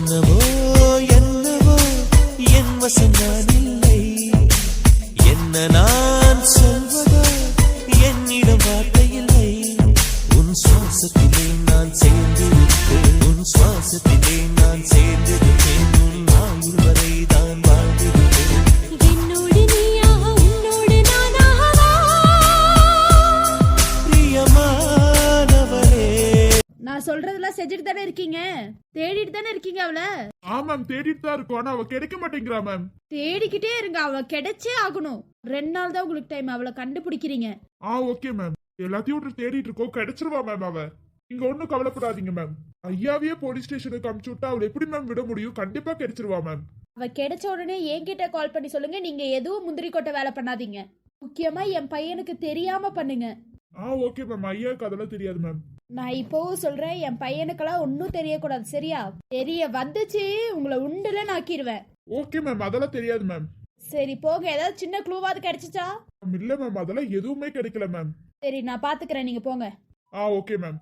என்னவோ என்னவோ என் வசம் நான் இல்லை. என்ன நான் சொல்வதோ என்னிடம் வார்த்தை இல்லை. உன் சுவாசத்திலே நான் சேர்ந்திருப்பேன். உன் சுவாசத்திலே நான் சேர்ந்திருப்பேன். உன் ஆயுள் வரை தான் வாழ்ந்திருப்பேன். என்னோடு நீயாக உன்னோடு நானாகவா? பிரியமானவரே, நான் சொல்றதெல்லாம் செஞ்சுட்டு தானே இருக்கீங்க, தேடிட்டு தானே இருக்கீங்க அவளை. மேம் தேடிட்டு தான் இருக்கோம், ஆனா அவ கிடைக்க மாட்டேங்கிறா மேம். தேடிக்கிட்டே இருங்க, அவ கிடைச்சே ஆகணும். 2 நாள் தான் உங்களுக்கு டைம், அவளை கண்டுபிடிக்கிறீங்க. ஓகே மேம், எல்லாத்தையும் தேடிட்டு இருக்கோம், கிடைச்சிருவா மேம் அவ. நீங்க ஒன்னும் கவலைப்படாதீங்க மேம். ஐயாவையே போலீஸ் ஸ்டேஷனுக்கு அனுப்பிச்சு விட்டா அவளை எப்படி மேம் விட முடியும்? கண்டிப்பா கிடைச்சிருவா மேம். அவ கிடைச்ச உடனே என்கிட்ட கால் பண்ணி சொல்லுங்க. நீங்க எதுவும் முந்திரி கொட்டை வேலை பண்ணாதீங்க. முக்கியமா என் பையனுக்கு தெரியாம பண்ணுங்க. ஓகே மேம், ஐயாவுக்கு அதெல்லாம் தெரியாது மேம். நான் இப்போவும் சொல்றேன், என் பையனுக்கெல்லாம் ஒன்னும் தெரியக்கூடாது, சரியா? தெரிய வந்துச்சு உங்களை உண்டுல நாக்கிடுவேன். ஓகே மேம், அதெல்லாம் தெரியாது மேம். சரி போங்க, ஏதாவது சின்ன க்ளூவாது கிடைச்சிச்சா? இல்ல மேம், அதெல்லாம் எதுவுமே கிடைக்கல மேம். சரி நான் பாத்துக்கிறேன், நீங்க போங்க. Okay ma'am.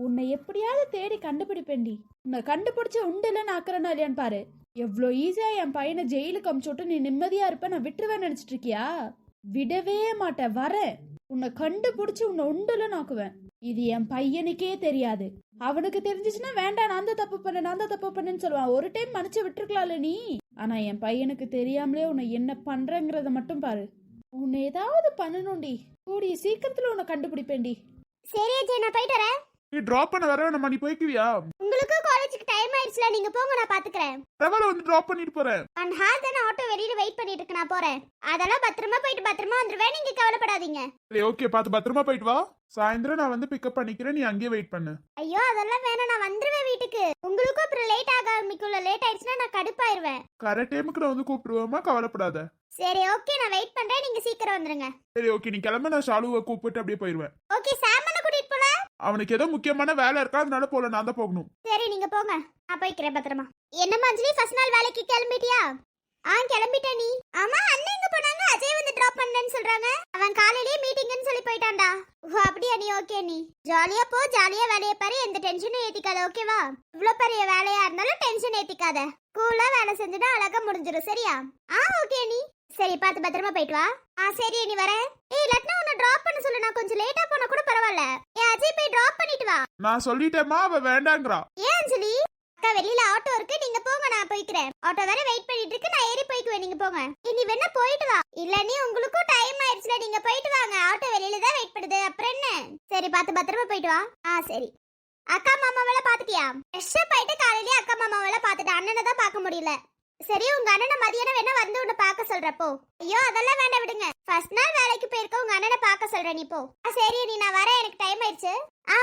உன்னை எப்படியாவது தேடி கண்டுபிடிப்பேன்டி. உன்னை கண்டுபிடிச்சு உண்டுல நாக்குறேன்னா இல்லையான்னு பாரு. எவ்வளோ ஈஸியா என் பையனை ஜெயிலுக்கு அமுச்சு விட்டு நீ நிம்மதியா இருப்ப நான் விட்டுருவேன் நினைச்சிட்டு இருக்கியா? விடவே மாட்டேன், வரேன். உன்னை கண்டுபிடிச்சு உன்னை உண்டுல நாக்குவேன். இது என் பையனுக்கே தெரியாது. அவனுக்கு தெரிஞ்சிச்சுன்னா வேண்டாம், நான் தான் தப்பு பண்ணேன்னு சொல்லுவான். ஒரு டைம் மன்னிச்சு விட்டுருக்கலாம்ல நீ. ஆனா என் பையனுக்கு தெரியாமலே உன்னை என்ன பண்றேங்கிறத மட்டும் பாரு. உன்னை ஏதாவது பண்ணணும்டி. கூடிய சீக்கிரத்துல உன்னை கண்டுபிடிப்பேன்டி. சரி அஜய், நான் போயிட்டு வரேன். நீ டிராப் பண்ண வர நம்ம, நீ போய்க்குவியா? உங்களுக்கு காலேஜுக்கு டைம் ஆயிடுச்சுல, நீங்க போங்க, நான் பாத்துக்கிறேன். ரவல வந்து டிராப் பண்ணிட்டு போறேன். 1 hour தானே ஆட்டோ வெளியில வெயிட் பண்ணிட்டு இருக்கு, நான் போறேன். அதெல்லாம் பத்திரமா போயிட்டு பத்திரமா வந்துருவேன், நீங்க கவலைப்படாதீங்க. சரி ஓகே, பார்த்து பத்திரமா போயிட்டு வா. சாயந்தரம் நான் வந்து பிக்கப் பண்ணிக்கிறேன், நீ அங்கேயே வெயிட் பண்ணு. ஐயோ அதெல்லாம் வேணாம், நான் வந்துருவேன் வீட்டுக்கு. உங்களுக்கும் அப்புறம் லேட் ஆக ஆரம்பிக்கும்ல, லேட் ஆயிடுச்சுன்னா நான் கடுப்பாயிருவேன். கரெக்ட் டைமுக்கு நான் வந்து கூப்பிடுவேமா, கவலைப்படாத. சரி ஓகே, நான் வெயிட் பண்றேன், நீங்க சீக்கிரம் வந்துருங்க. சரி ஓகே, நீ கிளம்ப, நான் ஷாலுவை கூப்பிட்டு அப்படியே போயிருவேன். ஓகே, சாமனை கூட்டிட்டு போல. அவனுக்கு ஏதோ முக்கியமான வேலை இருக்கா, அதனால போல, நான் தான் போகணும். சரி நீங்க போங்க, நான் போய்க்கிறேன் பத்திரமா. என்ன மஞ்சளி, ஃபர்ஸ்ட் நாள் வேலைக்கு கிளம்பிட்டியா? கிளம்பிட்டேன் நீ. ஆமா, அண்ணன் எங்க போனாங்க? அஜய் வந்து டிராப் பண்ணேன்னு சொல்றாங்க. அவன் காலையிலேயே மீட்டிங்னு சொல்லி போயிட்டான்டா. ஓ அப்படியா? நீ ஓகே, நீ ஜாலியா போ, ஜாலியா வேலையை பாரு, எந்த டென்ஷனும் ஏத்திக்காத, ஓகேவா? இவ்வளவு பெரிய வேலையா இருந்தாலும் டென்ஷன் ஏத்திக்காத. கூலா வேலை செஞ்சுட்டா அழகா முடிஞ்சிடும், சரியா? ஓகே நீ. சரி பார்த்து பத்திரமா போயிட்டு வா. சரி நீ வரேன். லட்னா உன்னை டிராப் பண்ண சொல்லு, நான் கொஞ்சம் லேட்டா போனா கூட பரவாயில்ல. அஜய் போய் டிராப் பண்ணிட்டு வா. நான் சொல்லிட்டேமா, அவ வேண்டாங்கிறா. ஏன் அஞ்சலி? அக்கா வெளியில ஆட்டோ இருக்கு, நீங்க போங்க, நான் போய்க்கிறேன். ஆட்டோ வேற வெயிட் பண்ணிட்டு இருக்கு, நான் ஏறி போய்க்குவேன், நீங்க போங்க. நீ வேணா போயிட்டு வா. இல்ல நீ உங்களுக்கும் டைம் ஆயிடுச்சுல, நீங்க போயிட்டு வாங்க. ஆட்டோ வெளியில தான் வெயிட் பண்ணுது, அப்புறம் என்ன? சரி பார்த்து பத்திரமா போயிட்டு வா. சரி. அக்கா மாமாவெல்ல பாத்துட்டியா? ஃப்ரெஷ்ஷா போயிட்டு காலையிலேயே அக்கா மாமாவெல்ல பாத்துட்டு அண்ணனை தான் பார்க்க முடியல. சரி உங்க அண்ணனை மதியானம் வேணா வந்து உன்னை பார்க்க சொல்றப்போ. ஐயோ அதெல்லாம் வேண்டாம், விடுங்க. ஃபர்ஸ்ட் நாள் வேலைக்கு போயிருக்க, உங்க அண்ணனை பார்க்க சொல்றேன், நீ போ. சரி நீ, நான் வரேன், எனக்கு டைம் ஆயிடுச்சு.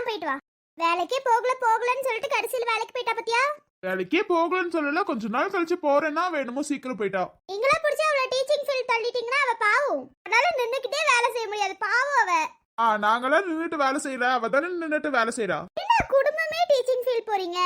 போயிட்டு வா. வேலைக்கே போகலன்னு சொல்லிட்டு கடைசியில் வேலைக்கு போயிட்டா பத்தியா? வேலைக்கே போகலன்னு சொல்லல, கொஞ்ச நாள் கழிச்சு போறேன்னா வேணுமோ சீக்கிரம் போயிட்டா. நீங்களா புடிச்சு அவளை டீச்சிங் ஃபீல்ட் தள்ளிட்டீங்கன்னா அவ பாவம். அதனால நின்னுக்கிட்டே வேலை செய்ய முடியாது, பாவம் அவ. நாங்களாம் நின்னுட்டு வேலை செய்யல, அவ தானே நின்னுட்டு வேலை செய்யறா. என்ன குடும்பமே டீச்சிங் ஃபீல்ட் போறீங்க?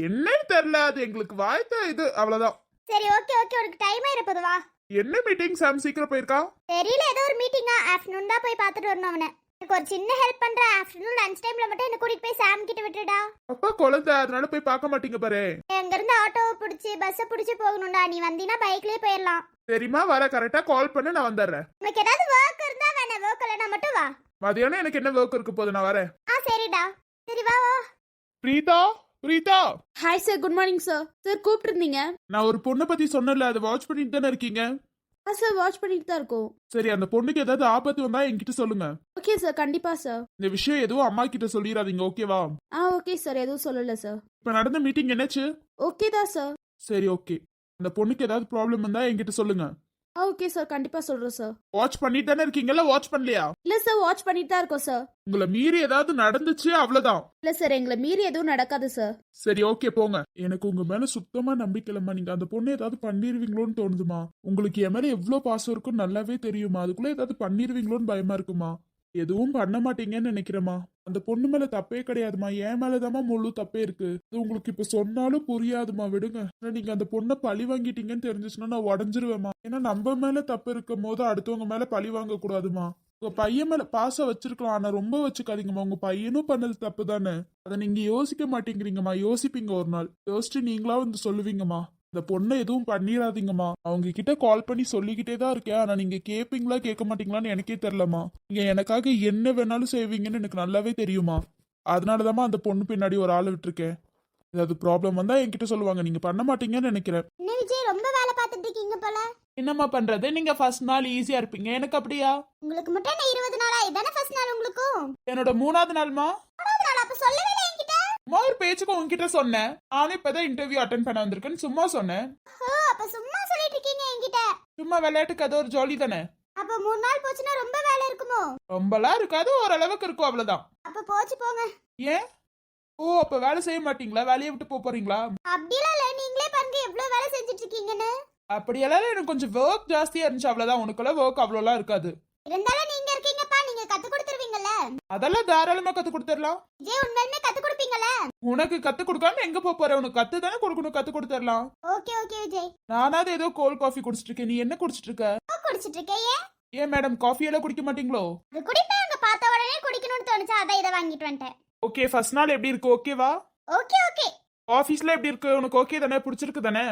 என்னன்னு தெரியல, அது எங்களுக்கு வாய்த்த இது, அவ்வளவுதான். சரி ஓகே, உனக்கு டைம் ஆயிரப்போது, வா. என்ன மீட்டிங்? சாம் சீக்கிரம் போயிருக்கா? தெரியல, ஏதோ ஒரு மீட்டிங்கா. ஆஃப்டர்நூன் தான் போய் பார்த்துட்டு வரணும் அவனை. எனக்கு ஒரு சின்ன ஹெல்ப் பண்ற. ஆஃப்டர்நூன் லஞ்ச் டைம்ல மட்டும் என்ன கூட்டிட்டு போய் சாம் கிட்ட விட்டுடா. அப்பா குழந்தை, அதனால போய் பார்க்க மாட்டீங்க பாரு. அங்க இருந்து ஆட்டோவை பிடிச்சி பஸ்ஸை பிடிச்சி போகணும்டா. நீ வந்தீனா பைக்லயே போயிடலாம். சரிம்மா, வர கரெக்டா கால் பண்ணு, நான் வந்துடுறேன். உனக்கு ஏதாவது ஒர்க் இருந்தா வேணா, ஒர்க் இல்லைனா மட்டும் வா. மதியானம் எனக்கு என்ன ஒர்க் இருக்கு போது, நான் வரேன். சரிடா. சரி வா வா. Preetha, Preetha. Hi sir, good morning sir. Sir கூப்பிட்டு இருந்தீங்க? நான் ஒரு பொண்ணை பத்தி சொன்னல, அதை வாட்ச் பண்ணிட்டு தானே இருக்கீங்க? சார் வாட்ச் பண்ணிட்டு தான் இருக்கோம். சரி, அந்த பொண்ணுக்கு ஏதாவது ஆபத்து வந்தா என்கிட்ட சொல்லுங்க. ஓகே சார், கண்டிப்பா சார். இந்த விஷயம் எதுவும் அம்மா கிட்ட சொல்லிடாதீங்க, ஓகேவா? ஓகே சார், எதுவும் சொல்லல சார். இப்ப நடந்த மீட்டிங் என்னாச்சு? ஓகே தான் சார். சரி ஓகே, அந்த பொண்ணுக்கு ஏதாவது ப்ராப்ளம் வந்தா என்கிட்ட சொல்லுங்க. ஓகே சார், கண்டிப்பா சொல்றேன் சார். வாட்ச் பண்ணிட்டு தானே இருக்கீங்கல்ல, வாட்ச் பண்ணலையா? இல்ல சார், வாட்ச் பண்ணிட்டு தான் இருக்கோம் சார். உங்களை மீறி ஏதாவது நடந்துச்சு அவ்வளவுதான். இல்ல சார், எங்களை மீறி எதுவும் நடக்காது சார். சரி ஓகே, போங்க. எனக்கு உங்க மேல சுத்தமா நம்பிக்கை இல்லம்மா. நீங்க அந்த பொண்ணு ஏதாவது பண்ணிருவீங்களோன்னு தோணுதுமா. உங்களுக்கு என் மேல எவ்வளவு பாசம் இருக்குன்னு நல்லாவே தெரியுமா. அதுக்குள்ள ஏதாவது பண்ணிருவீங்களோன்னு பயமா இருக்குமா. எதுவும் பண்ண மாட்டீங்கன்னு நினைக்கிறேமா. அந்த பொண்ணு மேல தப்பே கிடையாதுமா, என் மேலதாம்மா முழு தப்பே இருக்கு. அது உங்களுக்கு இப்ப சொன்னாலும் புரியாதுமா, விடுங்க. நீங்க அந்த பொண்ணை பழி வாங்கிட்டீங்கன்னு தெரிஞ்சிச்சுன்னா நான் உடஞ்சிருவேமா. ஏன்னா நம்ம மேல தப்பு இருக்கும் போது அடுத்தவங்க மேல பழி வாங்க கூடாதுமா. உங்க பையன் மேல பாசம் வச்சிருக்கலாம், ஆனா ரொம்ப வச்சுக்காதீங்கம்மா. உங்க பையனும் பண்ணது தப்பு தானே. அதை நீங்க யோசிக்க மாட்டேங்கிறீங்கம்மா. யோசிப்பீங்க ஒரு நாள். யோசிச்சு நீங்களா வந்து சொல்லுவீங்கம்மா. இந்த பொண்ணை எதுவும் பண்ணிடாதீங்கம்மா. அவங்க கிட்ட கால் பண்ணி சொல்லிக்கிட்டே தான் இருக்கேன். ஆனா நீங்க கேப்பீங்களா கேட்க மாட்டீங்களான்னு எனக்கே தெரியலம்மா. நீங்க எனக்காக என்ன வேணாலும் செய்வீங்கன்னு எனக்கு நல்லாவே தெரியுமா. அதனாலதாம்மா அந்த பொண்ணு பின்னாடி ஒரு ஆளை விட்டுருக்கேன். ஏதாவது ப்ராப்ளம் வந்தா என்கிட்ட சொல்லுவாங்க. நீங்க பண்ண மாட்டீங்கன்னு நினைக்கிறேன். என்ன விஜய் ரொம்ப வேலை பார்த்துட்டு இருக்கீங்க போல. என்னம்மா பண்றது, நீங்க ஃபர்ஸ்ட் நாள் ஈஸியா இருப்பீங்க, எனக்கு அப்படியா? உங்களுக்கு மட்டும் என்ன 20 நாளா? இதானே ஃபர்ஸ்ட் நாள் உங்களுக்கும்? என்னோட 3வது நாள்மா. 3வது நாள் அப்ப சொல்லவே இல்லை என்கிட்ட. ஒரு பேச்சுக்கு உங்ககிட்ட சொன்னேன். நானும் இப்பதான் இன்டர்வியூ அட்டென்ட் பண்ண வந்திருக்கேன்னு சும்மா சொன்னேன். ஓ அப்ப சும்மா சொல்லிட்டு இருக்கீங்க என்கிட்ட. சும்மா விளையாட்டுக்கு அது ஒரு ஜாலி தானே. அப்ப 3 நாள் போச்சுன்னா ரொம்ப வேலை இருக்குமோ? ரொம்பலாம் இருக்காது, ஓரளவுக்கு இருக்கும், அவ்வளவுதான். அப்ப போச்சு போங்க. ஏன்? ஓ அப்ப வேலை செய்ய மாட்டீங்களா? வேலையை விட்டு போறீங்களா? அப்படிலாம் இல்ல, நீங்களே பாருங்க எவ்வளவு வேலை செஞ்சுட்டு இருக்கீங்கன்னு. அப்படியெல்லாம் எனக்கு கொஞ்சம் ஒர்க் ஜாஸ்தியா இருந்துச்சு, அவ்வளவுதான். உனக்குள்ள ஒர்க் அவ்வளோலாம் இருக்காது. இருந்தாலும் நீங்க இருக்கீங்கப்பா, நீங்க கத்து கொடுத்துருவீங்கல்ல. அதெல்லாம் தாராளமா கத்து கொடுத்துடலாம். விஜய் உண்மையுமே கத்து கொடுப்பீங்கல்ல? உனக்கு கத்து கொடுக்காம எங்க போற? உனக்கு கத்து தானே கொடுக்கணும், கத்து கொடுத்துடலாம். Okay okay Vijay. நானாவது ஏதோ கோல்ட் காஃபி குடிச்சிட்டு இருக்கேன். நீ என்ன குடிச்சிட்டு இருக்க? குடிச்சிட்டு இருக்கேன். ஏன் மேடம் காஃபி எல்லாம் குடிக்க மாட்டீங்களோ? அது குடிப்பேன், அங்க பார்த்த உடனே குடிக்கணும்னு தோணுச்சு, அதான் இதை வாங்கிட்டு வந்துட்டேன். ஓகே, ஃபர்ஸ்ட் நாள் எப்படி இருக்கு? ஓகேவா? Okay okay. ஆபீஸ்ல எப்படி இருக்கு? உனக்கு ஓகே தானே? பிடிச்சிருக்கு தானே?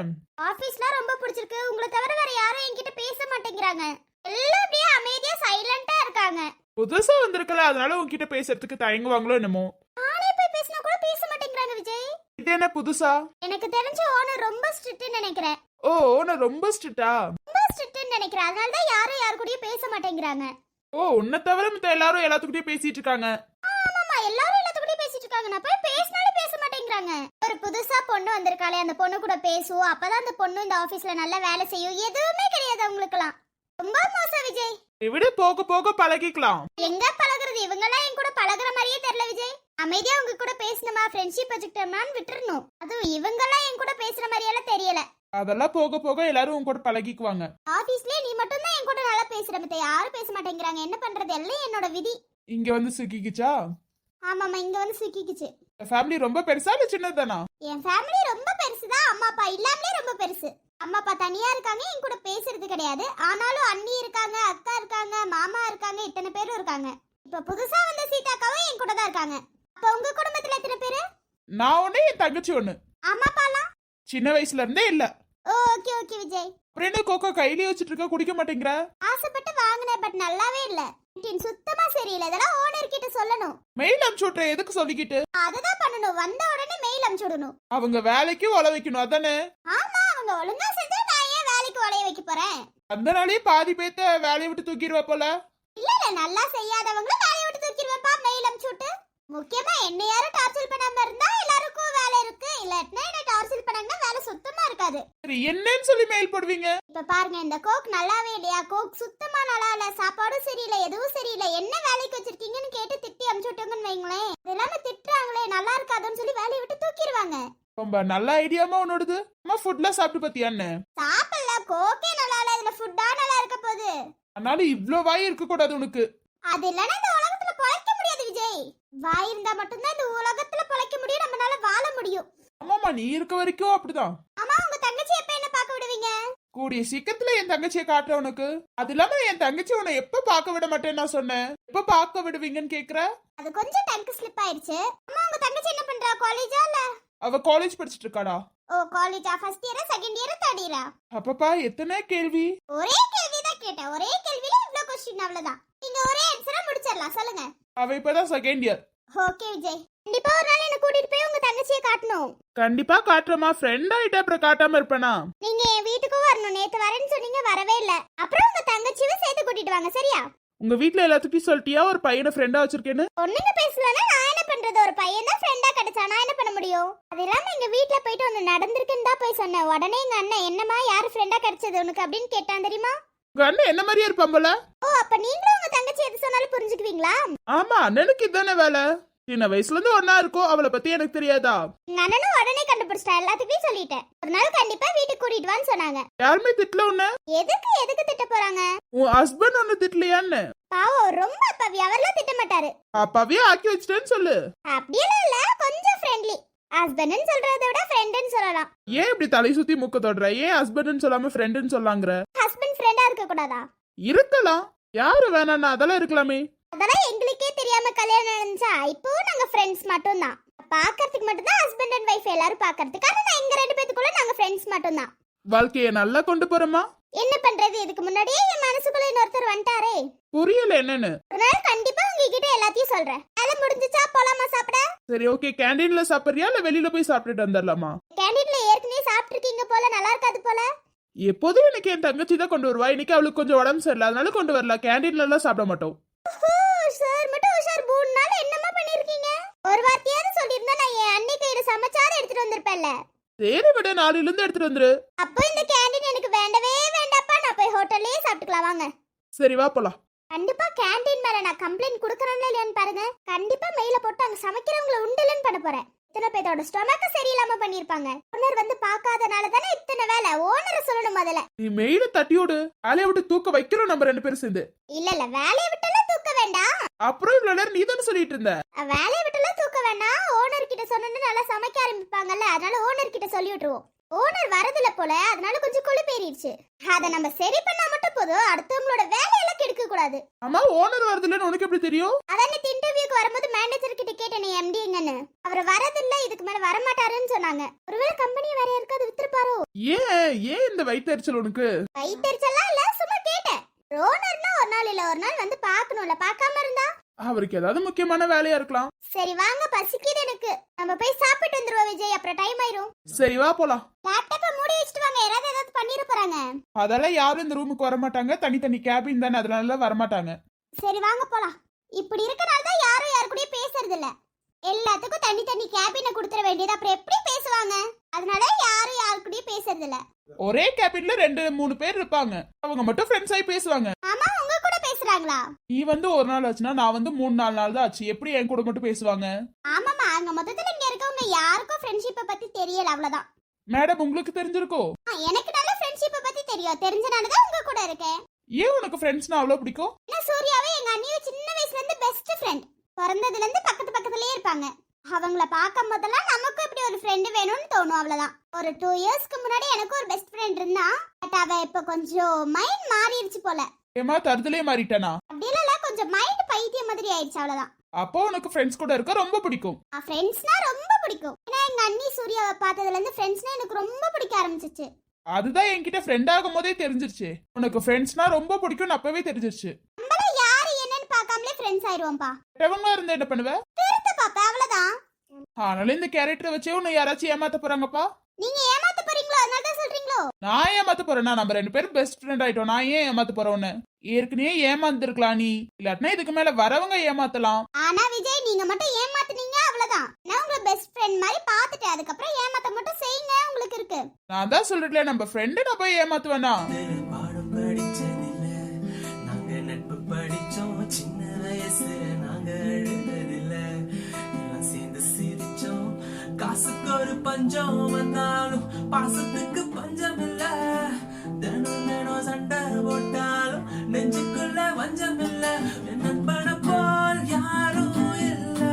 ஆபீஸ்ல ரொம்ப பிடிச்சிருக்கு. உங்களை தவிர வேற யாரும் என்கிட்ட பேச மாட்டேங்கிறாங்க. எல்லாம் அப்படியே அமைதியா சைலண்டா இருக்காங்க. புதுசா வந்திருக்கல, அதனால உன்கிட்ட பேசுறதுக்கு தயங்குவாங்களோ என்னமோ. நானே போய் பேசினா கூட பேச மாட்டேங்கிறாங்க விஜய். இது என்ன புதுசா? எனக்கு தெரிஞ்ச ஓனர் ரொம்ப ஸ்ட்ரிக்ட்னு நினைக்கிறேன். ஓ நான் ரொம்ப ஸ்ட்ரிக்ட்டா? ரொம்ப ஸ்ட்ரிக்ட்னு நினைக்கிறேன். அதனால தான் யாரும் யார் கூடயும் பேச மாட்டேங்கிறாங்க. ஓ உன்னை தவிர மத்த எல்லாரும் எல்லாத்துக்கிட்டயும் பேசிட்டு இருக்காங்க. ஆமாமா, எல்லாரும் எல்லாத்துக்கூடயும் பேசிட்டு இருக்காங்க. நான் போய் பேசினாலும் பேச மாட்டேங்கிறாங்க. ஒரு புதுசா பொண்ணு வந்திருக்காளே, அந்த பொண்ணு கூட பேசுவோம், அப்பதான் அந்த பொண்ணு இந்த ஆபீஸ்ல நல்லா வேலை செய்யும். எதுவுமே கிடையாது அவங்களுக்குலாம். ரொம்ப மோசம் விஜய். விட போக போக பழகிக்கலாம். எங்க பழகுறது? இவங்கெல்லாம் என் கூட பழகுற மாதிரியே தெரியல விஜய். அமைதியா உங்க கூட பேசணுமா, ஃப்ரெண்ட்ஷிப் வச்சுக்கிட்டோமான்னு விட்டுறணும். அதுவும் இவங்கெல்லாம் என் கூட பேசுற மாதிரியெல்லாம் தெரியல. அதெல்லாம் போக போக எல்லாரும் உன் கூட பழகிக்குவாங்க. ஆபீஸ்லயே நீ மட்டும் தான் என் கூட நல்லா பேசுற, மத்த யாரும் பேச மாட்டேங்கிறாங்க. என்ன பண்றது? எல்லாம் என்னோட விதி. இங்க வந்து சிக்கிக்கிச்சா? ஆமாமா, இங்க வந்து சிக்கிக்குச்சு. ஃபேமிலி ரொம்ப பெருசா இல்ல சின்னதுதானா? என் ஃபேமிலி ரொம்ப பெருசுதான். அம்மா அப்பா இல்லாமலே ரொம்ப பெருசு. அம்மா அப்பா தனியா இருக்காங்க, என் கூட பேசுறது கிடையாது. ஆனாலும் அண்ணி இருக்காங்க, அக்கா இருக்காங்க, மாமா இருக்காங்க, இத்தனை பேரும் இருக்காங்க. இப்ப புதுசா வந்த சீதாக்காவும் என் கூட தான் இருக்காங்க. அப்ப உங்க குடும்பத்துல எத்தனை பேரு? நான் ஒண்ணு, என் தங்கச்சி ஒண்ணு. அம்மா அப்பாலாம் சின்ன வயசுல இருந்தே இல்ல. Okay okay Vijay. அப்புறம் என்ன கோகோ கையிலே வச்சிட்டு இருக்க, குடிக்க மாட்டேங்கிற? ஆசைப்பட்டு வாங்கினேன், பட் நல்லாவே இல்ல. சுத்தமா சரியில்லை. இதெல்லாம் ஓனர் கிட்ட சொல்லணும். மெயில் அனுப்பிச்சு விட்ற, எதுக்கு சொல்லிக்கிட்டு? அததான் பண்ணணும். வந்த உடனே மெயில் அனுப்பிச்சு விடணும். அவங்க வேலைக்கு உழ வைக்கணும், அதானே? ஆமா, அவங்க ஒழுங்கா செஞ்சா நான் ஏன் வேலைக்கு உடைய வைக்க போறேன்? அந்த நாளே பாதி பேத்த வேலையை விட்டு தூக்கிடுவா போல. இல்ல இல்ல, நல்லா செய்யாதவங்களும் வேலையை விட்டு தூக்கிடுவேன்ப்பா மெயில் அனுப்பிச்சு விட்டு. முக்கியமா என்ன யாரும் டார்ச்சர் பண்ணாம இருந்தா எல்லாருக்கும் வேலை இருக்கு. இல்லாட்டினா என்ன டார்ச்சர் பண்ணாங்கன்னா வேலை சுத்தமா இருக்காது. சரி, என்னன்னு சொல்லி மெயில் போடுவீங்க? இப்ப பாருங்க, இந்த கோக் நல்லாவே இல்லையா? கோக் சுத்தமா நல்லா இல்ல, சாப்பாடும் சரியில்லை, எதுவும் சரியில்லை. என்ன வேலைக்கு வச்சிருக்கீங்கன்னு கேட்டு திட்டி அனுப்பிச்சு விட்டோங்கன்னு வைங்களேன். இதெல்லாம திட்டுறாங்களே, நல்லா இருக்காதுன்னு சொல்லி வேலையை விட்டு தூக்கிடுவாங்க. ரொம்ப நல்ல ஐடியாமா உன்னோடது. அம்மா ஃபுட்லாம் சாப்பிட்டு பாத்தியான்னு? சாப்பிடல, கோக்கே நல்லா இல்ல, இதுல ஃபுட்டா நல்லா இருக்க போகுது. அதனால இவ்ளோ வாய் இருக்க கூடாது உனக்கு. அது இல்லனா இந்த உலகத்துல பொழைக்க முடியாது விஜய். வாய் இருந்தா மட்டும்தான் இந்த உலகத்துல பொழைக்க முடியும், நம்மளால வாழ முடியும். ஆமாமா, நீ இருக்க வரைக்கும் அப்படிதான். ஆமா, உங்க தங்கச்சி எப்ப என்ன பார்க்க விடுவீங்க? கூடிய சீக்கிரத்துல என் தங்கச்சியை காட்டுற உனக்கு. அது இல்லாம என் தங்கச்சி உன்னை எப்ப பார்க்க விட மாட்டேன்னு நான் சொன்னேன். எப்ப பார்க்க விடுவீங்கன்னு கேக்குற? அது கொஞ்சம் டங்க் ஸ்லிப் ஆயிருச்சு. அம்மா, உங்க தங்கச்சி என்ன பண்றா? காலேஜா இல்ல? அவ காலேஜ் படிச்சிட்டு இருக்காடா. ஓ காலேஜா? ஃபர்ஸ்ட் இயரா, செகண்ட் இயரா, தேர்ட் இயரா? அப்பப்பா எத்தனை கேள்வி? ஒரே கேள்விதான் கேட்டேன். ஒரே கேள்வியில இவ்ளோ क्वेश्चन, அவ்வளவுதான். நீங்க ஒரே ஆன்சரா முடிச்சிடலாம். சொல்லுங்க. அவ இப்பதான் செகண்ட் இயர். ஓகே விஜய், கண்டிப்பா ஒரு நாள் என்ன கூட்டிட்டு போய் உங்க தங்கச்சியை காட்டணும். கண்டிப்பா காட்டுறமா. ஃப்ரெண்ட் ஆயிட்டா அப்புறம் காட்டாம இருப்பேனா? நீங்க என் வீட்டுக்கும் வரணும். நேத்து வரேன்னு சொன்னீங்க, வரவே இல்ல. அப்புறம் உங்க தங்கச்சியை சேர்த்து கூட்டிட்டு வாங்க, சரியா? உங்க வீட்ல எல்லாத்துக்கும் சொல்லிட்டியா ஒரு பையனை ஃப்ரெண்டா வச்சிருக்கேன்னு? ஒண்ணுங்க பேசலன்னா நான் என்ன பண்றது? ஒரு பையன் தான் ஃப்ரெண்டா கிடைச்சா நான் என்ன பண்ண முடியும்? அது இல்லாம எங்க வீட்ல போயிட்டு ஒன்னு நடந்திருக்குன்னு தான் போய் சொன்னேன். உடனே எங்க அண்ணன், என்னமா யாரு ஃப்ரெண்டா கிடைச்சது உனக்கு அப்படின்னு கேட்டான் தெரியுமா? உங்க அண்ணன் என்ன மாதிரியே இருப்பான் போல. ஓ, அப்ப நீங்களும் உங்க தங்கச்சி எது சொன்னாலும் புரிஞ்சுக்குவீங்களா? ஆமா, அண்ணனுக்கு இதானே வேலை. சின்ன வயசுல இருந்து ஒன்னா இருக்கும், அவளை பத்தி எனக்கு தெரியாதா? எங்க அண்ணனும் உடனே கண்டுபிடிச்சிட்டா. எல்லாத்துக்கும் சொல்லிட்டேன். ஒரு நாள் கண்டிப்பா வீட்டுக்கு கூட்டிட்டு வான்னு சொன்னாங்க. யாருமே திட்டல உன்ன? எதுக்கு திட்ட போறாங்க? உன் ஹஸ்பண்ட் ஒன்னு திட்டலையான்னு? பாவம், ரொம்ப அப்பாவி. அவர்லாம் திட்ட மாட்டாரு. அப்பாவே ஆக்கி வச்சிட்டேன்னு சொல்லு. அப்படியெல்லாம் இல்ல, கொஞ்சம் ஃப்ரெண்ட்லி. ஹஸ்பண்ட்னு சொல்றதை விட ஃப்ரெண்ட்னு சொல்லலாம். ஏன் இப்படி தலை சுத்தி மூக்க தொடுற? ஏன் ஹஸ்பண்ட்னு சொல்லாம ஃப்ரெண்ட்னு சொல்லாங்கற? ஹஸ்பண்ட் ஃப்ரெண்டா இருக்க கூடாதா? இருக்கலாம். யாரு வேணாண்ணா அதெல்லாம் இருக்கலாமே. அதெல்லாம் எங்களுக்கே தெரியாம கல்யாணம் நடந்துச்சா? இப்போ நாங்க ஃப்ரெண்ட்ஸ் மட்டும் தான். பாக்கிறதுக்கு மட்டும் தான் ஹஸ்பண்ட் அண்ட் வைஃப் எல்லாரும் பாக்கிறதுக்கு. ஆனா நான் எங்க ரெண்டு பேத்துக்குள்ள நாங்க ஃப்ரெண்ட்ஸ் மட்டும் தான். வாழ்க்கைய நல்லா கொண்டு போறோமா? என்ன பண்றது? இதுக்கு முன்னாடியே என் மனசுக்குள்ள இன்னொருத்தர் வந்துட்டாரே. புரியல என்னன்னு. ஒரு நாள் கண்டிப்பா உங்ககிட்ட எல்லாத்தையும் சொல்றேன். வேலை முடிஞ்சுச்சா? போலாமா சாப்பிட? சரி ஓகே. கேண்டீன்ல சாப்பிடுறியா இல்ல வெளியில போய் சாப்பிட்டுட்டு வந்துடலாமா? கேண்டீன்ல ஏற்கனவே சாப்பிட்டுருக்கீங்க போல, நல்லா இருக்காது போல. எப்போதும் எனக்கு என் தங்கச்சி தான் கொண்டு வருவா. இன்னைக்கு அவளுக்கு கொஞ்சம் உடம்பு சரியில்லை, அதனால கொண்டு வரல. கேண்டீன்ல எல்லாம் சாப்பிட மாட்டோம். சார் மட்டும் உஷார். 3 நாள் என்னமா பண்ணிருக்கீங்க? ஒரு வார்த்தையாவது சொல்லிருந்தா நான் என் அண்ணி கையில சமைச்சாரு எடுத்துட்டு வந்திருப்பேன்ல. சரி விட, நாளையில இருந்து எடுத்துட்டு வந்துரு. அப்போ இந்த கேண்டீன் எனக்கு வேண்டவே வேண்டாப்பா. நான் போய் ஹோட்டல்லயே சாப்பிட்டுக்கலாம் வாங்க. சரி வா போலாம். கண்டிப்பா கேண்டீன் மேல நான் கம்ப்ளைண்ட் கொடுக்கறேன்னு இல்லையான்னு பாருங்க. கண்டிப்பா மெயில போட்டு அங்க சமைக்கிறவங்கள உண்டுலன்னு பண்ண போறேன். இத்தனை பேத்தோட ஸ்டொமக்க சரியில்லாம பண்ணிருப்பாங்க. ஓனர் வந்து பார்க்காதனால தானே இத்தனை வேலை. ஓனரை சொல்லணும் முதல்ல. நீ மெயில தட்டி விடு. வேலையை விட்டு தூக்க வைக்கிறோம் நம்ம 2 பேரும் சேர்ந்து. இல்ல வேலையை விட்டெல்லாம் தூக்க வேண்டாம். அப்புறம் இவ்வளவு நேரம் நீ தானே சொல்லிட்டு இருந்த. வேலையை விட்டெல்லாம் தூக்க வேண்டாம். ஓனர் கிட்ட சொன்னோன்னு நல்லா சமைக்க ஆரம்பிப்பாங்கல்ல, அதனால ஓனர் கிட்ட சொல்லி விட்டுருவோம். ஓனர் வரதுல போல, அதனால கொஞ்சம் கொழுப்பேறிடுச்சு. அத நம்ம சரி பண்ணா மட்டும் போதும். அடுத்தவங்களோட வேலையெல்லாம் கெடுக்க கூடாது. அம்மா ஓனர் வரதுலன்னு உனக்கு எப்படி தெரியும்? அதான் இன்டர்வியூக்கு வரும்போது மேனேஜர் கிட்ட கேட்டேனே எம்டி எங்கன்னு. அவர் வரதில்ல, இதுக்கு மேல வர மாட்டாருன்னு சொன்னாங்க. ஒருவேளை கம்பெனியை வேற யாருக்காவது வித்துருப்பாரோ? ஏன் இந்த வயித்தெரிச்சல் உனக்கு? வயித்தெரிச்சல்லாம் இல்ல, சும்மா கேட்டேன். ஓனர்னா ஒரு நாள் இல்ல ஒரு நாள் வந்து பாக்கணும்ல, பார்க்காம இருந்தா? அவருக்கு ஏதாவது முக்கியமான வேலையா இருக்கலாம். சரி வாங்க, பசிக்குது எனக்கு. நம்ம போய் சாப்பிட்டு வந்துருவோம் விஜய், அப்புறம் டைம் ஆயிரும். சரி வா போலாம். லேப்டாப்பை மூடி வச்சுட்டு வாங்க, யாராவது ஏதாவது பண்ணிட போறாங்க. அதெல்லாம் யாரும் இந்த ரூமுக்கு வர மாட்டாங்க. தனித்தனி கேபின் தானே, அதனால வர மாட்டாங்க. சரி வாங்க போலாம். இப்படி இருக்கனால தான் யாரும் யாரு கூடயும் பேசுறது இல்ல. எல்லாத்துக்கும் தனி கேபினை கொடுத்துற வேண்டியது. அப்புறம் எப்படி பேசுவாங்க? அதனால யாரும் யாரு கூடயும் பேசுறது இல்ல. ஒரே கேபின்ல 2-3 பேர் இருப்பாங்க. அவங்க மட்டும் ஃப்ரெண்ட்ஸ் ஆகி பேசுவாங்க. ஆமா, உங்க கூட பேசுறாங்களா? நீ வந்து ஒரு நாள் ஆச்சுன்னா நான் வந்து 3-4 நாள் தான் ஆச்சு. எப்படி என் கூட மட்டும் பேசுவாங்க? ஆமாமா, அங்க மொத்தத்துல இங்க இருக்கவங்க யாருக்கும் ஃப்ரெண்ட்ஷிப்பை பத்தி தெரியல, அவ்வளவுதான். மேடம் உங்களுக்கு தெரிஞ்சிருக்கோ? எனக்கு நல்ல ஃப்ரெண்ட்ஷிப்பை பத்தி தெரியும். தெரிஞ்சனாலதான் உங்க கூட இருக்கேன். ஏன் உனக்கு ஃப்ரெண்ட்ஸ்னா அவ்வளவு பிடிக்கும்? என்ன சூர்யாவே எங்க அண்ணியும் சின்ன வயசுல இருந்து பெஸ்ட் ஃப்ரெண்ட். பிறந்ததுல இருந்து பக்கத்துலயே இருப்பாங்க. அவங்கள பார்க்கும் போதெல்லாம் நமக்கும் இப்படி ஒரு ஃப்ரெண்ட் வேணும்னு தோணும், அவ்வளவுதான். ஒரு 2 இயர்ஸ்க்கு முன்னாடி எனக்கு ஒரு பெஸ்ட் ஃப்ரெண்ட் இருந்தா. பட் அவ இப்ப கொஞ்சம் மைண்ட் மாறிடுச்சு போல. ஏமா தருதலே மாறிட்டானா? அப்படி இல்ல, கொஞ்சம் மைண்ட் பைத்தியம் மாதிரி ஆயிடுச்சு, அவ்வளவுதான். அப்போ உனக்கு ஃப்ரெண்ட்ஸ் கூட இருக்க ரொம்ப பிடிக்கும். ஃப்ரெண்ட்ஸ்னா ரொம்ப பிடிக்கும். ஏன்னா எங்க அண்ணி சூர்யாவை பார்த்ததுல இருந்து ஃப்ரெண்ட்ஸ்னா எனக்கு ரொம்ப பிடிக்க ஆரம்பிச்சிச்சு. அதுதான் என்கிட்ட ஃப்ரெண்ட் ஆகும் போதே தெரிஞ்சிருச்சு. உனக்கு ஃப்ரெண்ட்ஸ்னா ரொம்ப பிடிக்கும் அப்பவே தெரிஞ்சிருச்சு. நம்மள யாரு என்னன்னு பார்க்காமலே ஃப்ரெண்ட்ஸ் ஆயிடுவோம்பா. எவங்க இருந்தா என்ன பண்ணுவ? திருத்த பாப்பா, அவ்வளவுதான். ஆனாலும் இந்த கேரக்டரை வச்சே உன்னை யாராச்சும் ஏமாத்த போறாங்கப்பா. நீங்க ஏமாத்த போறீங்களோ, அதனால தான் சொல்றீங்களோ? நான் ஏமாத்த போறேன்னா? நம்ம 2 பேரும் பெஸ்ட் ஃப்ரெண்ட் ஆயிட்டோம். நான் ஏன் ஏமாத்த போறேன்னு? ஏற்கனவே ஏமாந்துருக்கலாம் நீ. இல்லாட்டினா இதுக்கு மேல வரவங்க ஏமாத்தலாம். ஆனா விஜய், நீங்க மட்டும் ஏமாத்துனீங்க, அவ்வளவுதான். நான் உங்களை பெஸ்ட் ஃப்ரெண்ட் மாதிரி பாத்துட்டு அதுக்கப்புறம் ஏமாத்த மட்டும் செய்யுங்க, உங்களுக்கு இருக்கு. நான் தான் சொல்றேன், நம்ம ஃப்ரெண்டு நான் போய் ஏமாத்துவேனா? பாடம் படிச்சதில்ல, நாங்க நட்பு படிச்சோம். சின்ன வயசுல நாங்க எழுந்ததில்ல, எல்லாம் சேர்ந்து சிரிச்சோம். காசுக்கு ஒரு பஞ்சம் வந்தாலும் பாசத்துக்கு பஞ்சம் இல்ல. தினம் தினம் சண்டை போட்டாலும் நெஞ்சுக்குள்ள வஞ்சம் இல்ல. நண்பன போல் யாரும் இல்ல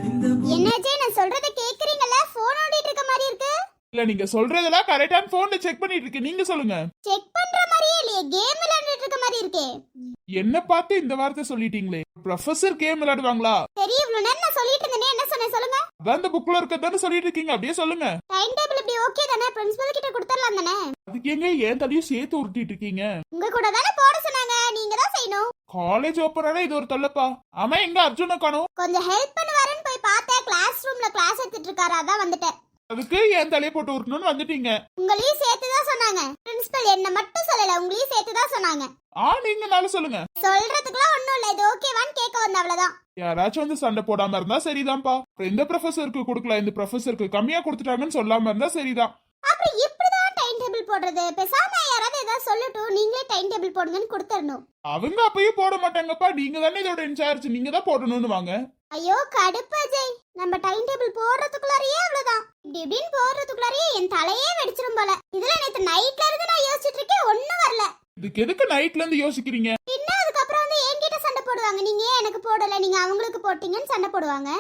இந்த என்னாச்சே, நான் சொல்றத கேக்குறீங்கல்ல? போன் ஓடிட்டு இருக்க மாதிரி இருக்கு. இல்ல நீங்க சொல்றதெல்லாம் கரெக்டான போன்ல செக் பண்ணிட்டு இருக்கு. நீங்க சொல்லுங்க. செக் பண்ற மாதிரியே இல்லையே, கேம் விளையாண்டுட்டு இருக்க மாதிரி இருக்கே. என்ன பார்த்து இந்த வார்த்தை சொல்லிட்டீங்களே. ப்ரொஃபசர் கேம் விளையாடுவாங்களா? சரி, இவ்வளவு நேரம் நான் சொல்லிட்டு இருந்தேனே, என்ன சொன்னேன் சொல்லுங்க. அதான் இந்த புக்ல இருக்கதானே சொல்லிட்டு இருக்கீங்க, அப்படியே சொல்லுங்க. டைம் டேபிள் இப்படி ஓகே தானே? பிரின்சிபல் கிட்ட கொடுத்துடலாம் தானே? அதுக்கு எங்க ஏன் தலையும் சேர்த்து உருட்டிட்டு இருக்கீங்க? உங்க கூட தானே போட சொன்னாங்க, நீங்க தான் செய்யணும். காலேஜ் ஓப்பன் ஆனா இது ஒரு தொல்லப்பா. ஆமா, எங்க அர்ஜுன காணோம்? கொஞ்சம் ஹெல்ப் பண்ணுவாருன்னு போய் பார்த்தேன். கிளாஸ் ரூம்ல கிளாஸ் எடுத்துட்டு இருக்காரு, அதான் வந்துட்டேன். அதுக்கு என் தலையை போட்டு உருட்டணும்னு வந்துட்டீங்க. உங்களையும் சேர்த்து தான் சொன்னாங்க. பிரின்சிபல் என்ன மட்டும் சொல்லல, உங்களையும் சேர்த்து தான் சொன்னாங்க. நீங்க நாள சொல்லுங்க. சொல்றதுக்குலாம் ஒண்ணும் இல்ல, இது ஓகேவான்னு கேட்க வந்த, அவ்வளவுதான். யாராச்சும் வந்து சண்டை போடாம இருந்தா சரிதான்ப்பா. இந்த ப்ரொஃபசருக்கு கொடுக்கலாம், இந்த ப்ரொஃபசருக்கு கம்மியா கொடுத்துட்டாங்கன்னு சொல்லாம இருந்தா சரிதான். அப்புறம் இப்படிதான் டைம் டேபிள் போடுறது? பேசாம யாராவது ஏதாவது சொல்லட்டும், நீங்களே டைம் டேபிள் போடுங்கன்னு கொடுத்துடணும். அவங்க அப்பயும் போட மாட்டாங்கப்பா. நீங்க தானே இதோட இன்சார்ஜ், நீங்க தான் போடணும்னு வாங்க. ஐயோ கடுப்பு அஜய், நம்ம டைம் டேபிள் போடுறதுக்குள்ளாரையே அவ்வளவுதான். இப்படின்னு போடுறதுக்குள்ளாரையே என் தலையே வெடிச்சிரும் போல. இதுல நேத்து நைட்ல இருந்து நான் யோசிச்சுட்டு இருக்கேன், ஒண்ணும் வரல. இதுக்கு எதுக்கு நைட்ல இருந்து யோசிக்கிறீங்க? பின்ன அதுக்கப்புறம் வந்து என்கிட்ட சண்டை போடுவாங்க. நீங்க ஏன் எனக்கு போடல, நீங்க அவங்களுக்கு போட்டீங்கன்னு சண்டை போடுவாங்க.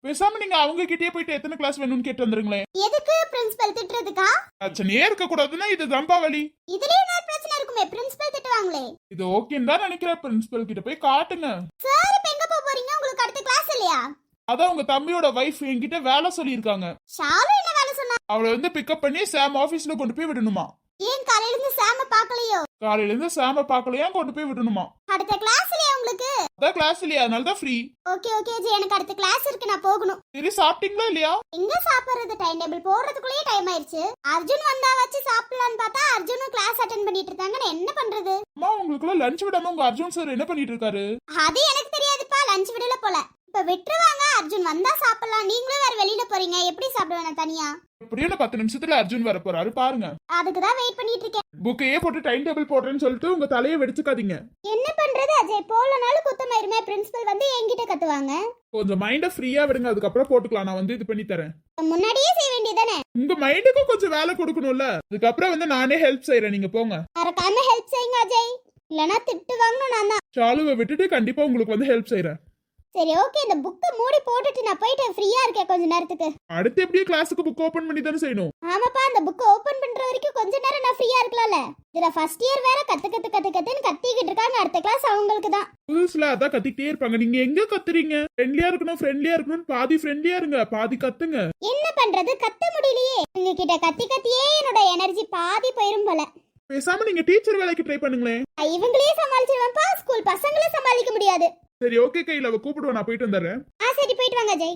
பேசாம நீங்க அவங்க கிட்டயே போயிட்டு எத்தனை கிளாஸ் வேணும்னு கேட்டு வந்துருங்களேன். எதுக்கு? பிரின்சிபல் திட்டுறதுக்கா? பிரச்சனையே இருக்க கூடாதுன்னா இது தம்பா வழி. இதுலயும் ஒரு பிரச்சனை இருக்கு. இருக்குமே பிரின்சிபல் திட்டுவாங்களே. இது ஓகேன்னு தான் நினைக்கிறேன். பிரின்சிபல் கிட்ட போய் காட்டுங்க. சார் இப்ப எங்க போறீங்க? உங்களுக்கு அடுத்த கிளாஸ் இல்லையா? அதான் உங்க தம்பியோட வைஃப் என்கிட்ட வேலை சொல்லியிருக்காங்க. ஷாலு என்ன வேலை சொன்னா? அவளை வந்து பிக்கப் பண்ணி சாம் ஆபீஸ்ல கொண்டு போய் விடணுமா. ஏன் காலையில இருந்து சாம பாக்கலையோ? காலையில இருந்து சாம பாக்கலையா, கொண்டு போய் விடணுமா. அடுத்த கிளாஸ் இல்லையா உங்களுக்கு? அதான் கிளாஸ் இல்லையா, அதனால தான் ஃப்ரீ. ஓகே ஓகே ஜி, எனக்கு அடுத்த கிளாஸ் இருக்கு, நான் போகணும். சரி, சாப்பிட்டீங்களா இல்லையா? எங்க சாப்பிடுறது, டைம் டேபிள் போடுறதுக்குள்ளேயே டைம் ஆயிருச்சு. அர்ஜுன் வந்தா வச்சு சாப்பிடலான்னு பார்த்தா அர்ஜுனும் கிளாஸ் அட்டென்ட் பண்ணிட்டு இருக்காங்க. நான் என்ன பண்றது? அம்மா, உங்களுக்குள்ள லஞ்ச் விடாம உங்க அர்ஜுன் சார் என்ன பண்ணிட்டு இருக்காரு? அது எனக்கு தெரியாதுப்பா, லஞ்ச் விடல போல. இப்ப விட்டுருவாங்க, அர்ஜுன் வந்தா சாப்பிடலாம். நீங்களும் வேற வெளியில போறீங்க, எப்படி சாப்பிடுவேன் தனியா? எப்படியும் 10 நிமிஷத்துல அர்ஜுன் வர போறாரு பாருங்க. அதுக்குதான் வெயிட் பண்ணிட்டு இருக்கேன். புக்கையே போட்டு டைம் டேபிள் போடுறேன்னு சொல்லிட்டு உங்க தலையை வெடிச்சுக்காதீங்க. என்ன பண்றது அஜய், போலனாலும் குத்தமாயிருமே. பிரின்சிபல் வந்து என்கிட்ட கத்துவாங்க. கொஞ்சம் மைண்ட ஃப்ரீயா விடுங்க, அதுக்கப்புறம் போட்டுக்கலாம். நான் வந்து இது பண்ணி தரேன். முன்னாடியே செய்ய வேண்டியதானே? உங்க மைண்டுக்கும் கொஞ்சம் வேலை கொடுக்கணும்ல. அதுக்கப்புறம் வந்து நானே ஹெல்ப் செய்யறேன், நீங்க போங்க. மறக்காம ஹெல்ப் செய்யுங்க அஜய், இல்லனா திட்டு வாங்கணும் நான் தான். ஷாலுவை விட்டுட்டு கண்டிப்பா உங்களுக்கு வந்து ஹெல்ப் செய்யறேன். சரி ஓகே, இந்த புக்கை மூடி போட்டுட்டு நான் போயிட்டு ஃப்ரீயா இருக்கேன் கொஞ்ச நேரத்துக்கு. அடுத்து எப்படியும் கிளாஸுக்கு புக் ஓபன் பண்ணி தானே செய்யணும். ஆமாப்பா, அந்த புக்கை ஓபன் பண்ற வரைக்கும் கொஞ்ச நேரம் நான் ஃப்ரீயா இருக்கலாம்ல. இதுல ஃபர்ஸ்ட் இயர் வேற கத்துன்னு கத்திக்கிட்டு இருக்காங்க. அடுத்த கிளாஸ் அவங்களுக்கு தான். புதுசுல அதான் கத்திக்கிட்டே இருப்பாங்க. நீங்க எங்க கத்துறீங்க? ஃப்ரெண்ட்லியா இருக்கணும் பாதி ஃப்ரெண்ட்லியா இருங்க, பாதி கத்துங்க. என்ன பண்றது, கத்த முடியலையே. உங்ககிட்ட கத்தியே என்னோட எனர்ஜி பாதி போயிரும் போல. பேசாம நீங்க டீச்சர் வேலைக்கு ட்ரை பண்ணுங்களேன். இவங்களையே சமாளிச்சிருவேன்ப்பா, ஸ்கூல் பசங்களை சமாளிக்க முடியாது. சரி ஓகே கையில அவ கூப்பிடுவா, நான் போயிட்டு வந்துடுறேன். சரி போயிட்டு வாங்க அஜய்.